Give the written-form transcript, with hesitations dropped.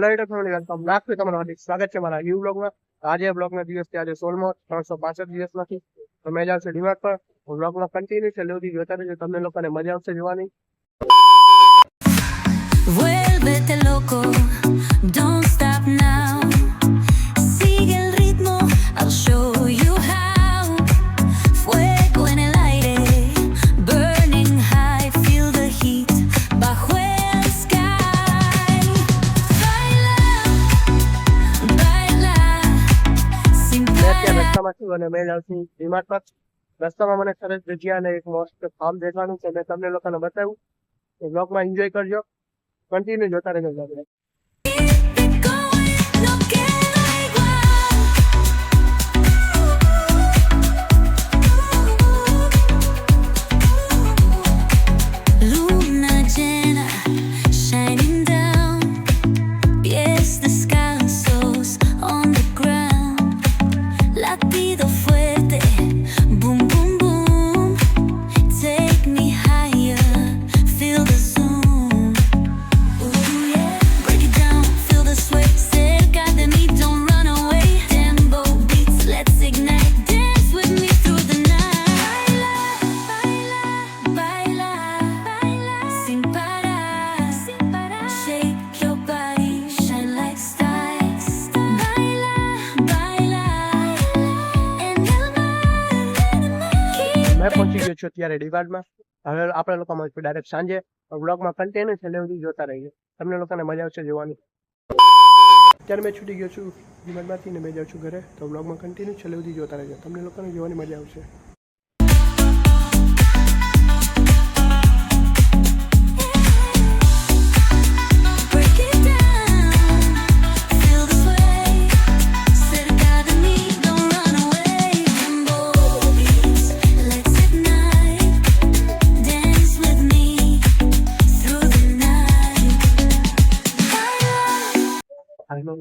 Hello YouTube family, welcome back to તમારું હાર્દિક સ્વાગત છે મારા યુ બ્લોગમાં. આજે બ્લોગના દિવસ છે, આજે 16મો 365 દિવસમાંથી. તો મેં જાવ છું ડિમાર્ટ પર. બ્લોગમાં કન્ટિન્યુ છે, લેવડી જોતા રહેજો, તમને લોકોને મજા આવશે જોવાની. Vuélvete loco, don't stop now. Sigue el ritmo, I'll show you how. Fuego en el aire, burning high, feel the heat bajo el sky. Baila, baila, sin મેં અત્યારે parar. રસ્તામાં છું અને મેં જાઉં છું ડિમાર્ટ પર. રસ્તામાં મને સરસ જગ્યા અને એક મસ્ત ફાર્મ દેખાવાનું છે, મેં તમને લોકોને બતાવ્યું. બ્લોગમાં એન્જોય કરજો, કન્ટિન્યુ જોતા રહેજો બ્લોગને. No queda igual. Luna llena, shining down, pies descalzos on the ground, latido fuerte, boom boom boom, take me higher, feel the zoom. Ooh yeah, break it down, feel the sway, cerca de mí, don't run away. Tempo beats, let's ignite, dance with me through the night. Baila, baila, baila, sin parar, shake your body, shine like stars. Baila, baila, en el mar. મેં પહોંચી ગયો છું અત્યારે ડિમાર્ટમાં. હવે આપણે લોકો મળીશું direct સાંજે. બ્લોગમાં કન્ટિન્યુ છે, લેવડી જોતા રહીએ, તમને લોકોને મજા આવશે જોવાની. અત્યારે મેં છૂટી ગયો છું ડિમાર્ટમાંથી ને મેં જાઉં છું ઘરે. તો બ્લોગમાં કન્ટિન્યુ છે, લેવડી જોતા રહેજો, તમને લોકોને જોવાની મજા આવશે. Break it down, feel the sway, cerca de mí, don't run away. Tempo beats, let's ignite, dance with me through the night. આપણે